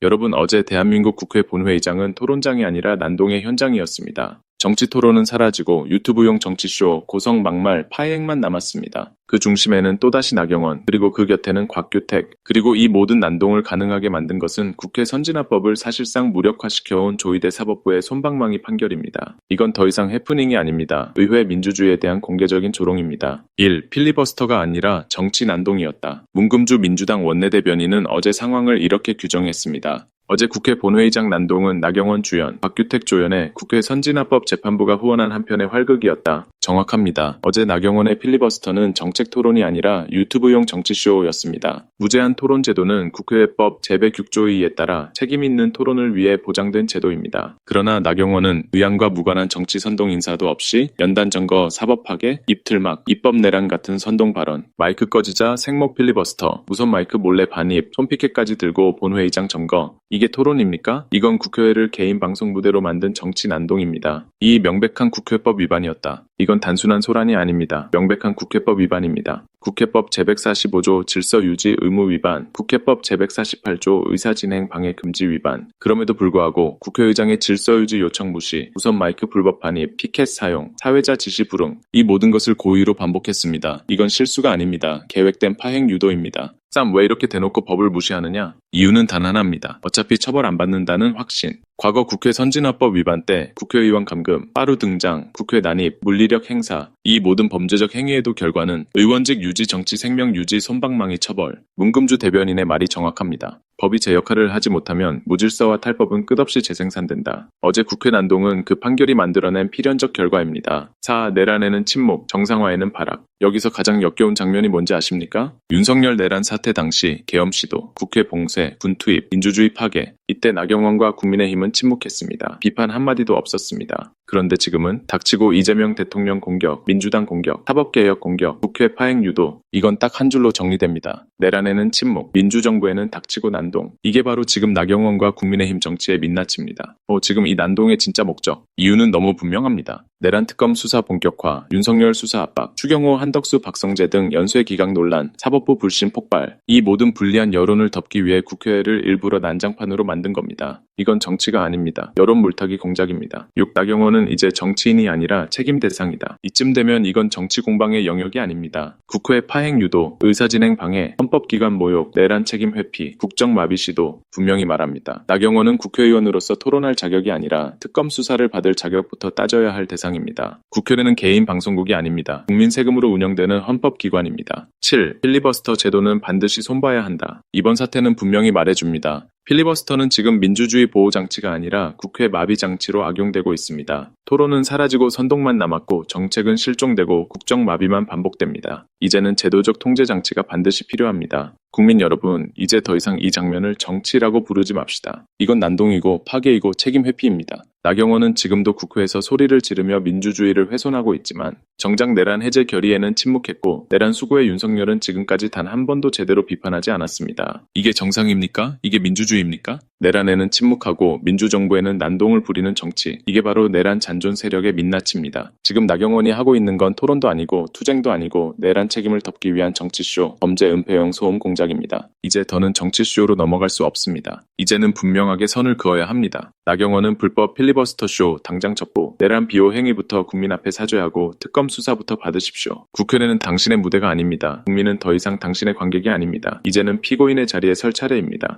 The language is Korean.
여러분, 어제 대한민국 국회 본회의장은 토론장이 아니라 난동의 현장이었습니다. 정치 토론은 사라지고 유튜브용 정치쇼, 고성 막말, 파행만 남았습니다. 그 중심에는 또다시 나경원, 그리고 그 곁에는 곽규택, 그리고 이 모든 난동을 가능하게 만든 것은 국회 선진화법을 사실상 무력화시켜온 조희대 사법부의 솜방망이 판결입니다. 이건 더 이상 해프닝이 아닙니다. 의회 민주주의에 대한 공개적인 조롱입니다. 1. 필리버스터가 아니라 정치 난동이었다. 문금주 민주당 원내대변인은 어제 상황을 이렇게 규정했습니다. 어제 국회 본회의장 난동은 나경원 주연, 곽규택 조연의 국회 선진화법 재판부가 후원한 한편의 활극이었다. 정확합니다. 어제 나경원의 필리버스터는 정책 토론이 아니라 유튜브용 정치쇼였습니다. 무제한 토론 제도는 국회법 제106조에 따라 책임 있는 토론을 위해 보장된 제도입니다. 그러나 나경원은 의안과 무관한 정치 선동 인사도 없이 연단 점거, 사법 파괴, 입틀막, 입법 내란 같은 선동 발언, 마이크 꺼지자 생목 필리버스터, 무선 마이크 몰래 반입, 손피켓까지 들고 본회의장 점거. 이게 토론입니까? 이건 국회를 개인 방송 무대로 만든 정치 난동입니다. 이 명백한 국회법 위반이었다. 이건 단순한 소란이 아닙니다. 명백한 국회법 위반입니다. 국회법 제145조 질서유지 의무 위반, 국회법 제148조 의사진행 방해 금지 위반. 그럼에도 불구하고 국회의장의 질서유지 요청 무시, 무선 마이크 불법 반입, 피켓 사용, 사회자 지시 불응, 이 모든 것을 고의로 반복했습니다. 이건 실수가 아닙니다. 계획된 파행 유도입니다. 쌈, 왜 이렇게 대놓고 법을 무시하느냐? 이유는 단 하나입니다. 어차피 처벌 안 받는다는 확신. 과거 국회 선진화법 위반 때 국회의원 감금, 빠루 등장, 국회 난입, 물리력 행사, 이 모든 범죄적 행위에도 결과는 의원직 유지, 정치 생명 유지, 솜방망이 처벌. 문금주 대변인의 말이 정확합니다. 법이 제 역할을 하지 못하면 무질서와 탈법은 끝없이 재생산된다. 어제 국회 난동은 그 판결이 만들어낸 필연적 결과입니다. 4. 내란에는 침묵, 정상화에는 발악. 여기서 가장 역겨운 장면이 뭔지 아십니까? 윤석열 내란 사태 당시 계엄 시도, 국회 봉쇄, 군 투입, 민주주의 파괴. 이때 나경원과 국민의힘은 침묵했습니다. 비판 한마디도 없었습니다. 그런데 지금은 닥치고 이재명 대통령 공격, 민주당 공격, 사법개혁 공격, 국회 파행 유도. 이건 딱 한 줄로 정리됩니다. 내란에는 침묵, 민주정부에는 닥치고 난동. 이게 바로 지금 나경원과 국민의힘 정치의 민낯입니다. 지금 이 난동의 진짜 목적, 이유는 너무 분명합니다. 내란 특검 수사 본격화, 윤석열 수사 압박, 추경호, 한덕수, 박성재 등 연쇄 기각 논란, 사법부 불신 폭발. 이 모든 불리한 여론을 덮기 위해 국회를 일부러 난장판으로 만든 겁니다. 이건 정치가 아닙니다. 여론 물타기 공작입니다. 6. 나경원은 이제 정치인이 아니라 책임 대상이다. 이쯤 되면 이건 정치 공방의 영역이 아닙니다. 국회 파행 유도, 의사진행 방해, 헌법기관 모욕, 내란 책임 회피, 국정마비 시도 분명히 말합니다. 나경원은 국회의원으로서 토론할 자격이 아니라 특검 수사를 받을 자격부터 따져야 할 대상입니다. 국회는 개인 방송국이 아닙니다. 국민 세금으로 운영되는 헌법기관입니다. 7. 필리버스터 제도는 반드시 손봐야 한다. 이번 사태는 분명히 말해줍니다. 필리버스터는 지금 민주주의 보호장치가 아니라 국회 마비장치로 악용되고 있습니다. 토론은 사라지고 선동만 남았고 정책은 실종되고 국정마비만 반복됩니다. 이제는 제도적 통제장치가 반드시 필요합니다. 국민 여러분, 이제 더 이상 이 장면을 정치라고 부르지 맙시다. 이건 난동이고 파괴이고 책임 회피입니다. 나경원은 지금도 국회에서 소리를 지르며 민주주의를 훼손하고 있지만 정작 내란 해제 결의에는 침묵했고 내란 수구의 윤석열은 지금까지 단 한 번도 제대로 비판하지 않았습니다. 이게 정상입니까? 이게 민주주의입니까? 내란에는 침묵하고 민주정부에는 난동을 부리는 정치. 이게 바로 내란 잔존 세력의 민낯입니다. 지금 나경원이 하고 있는 건 토론도 아니고 투쟁도 아니고 내란 책임을 덮기 위한 정치쇼, 범죄 은폐용 소음 공작입니다. 이제 더는 정치쇼로 넘어갈 수 없습니다. 이제는 분명하게 선을 그어야 합니다. 나경원은 불법 필리버스터 쇼 당장 첩보, 내란 비호 행위부터 국민 앞에 사죄하고 특검 수사부터 받으십시오. 국회는 당신의 무대가 아닙니다. 국민은 더 이상 당신의 관객이 아닙니다. 이제는 피고인의 자리에 설 차례입니다.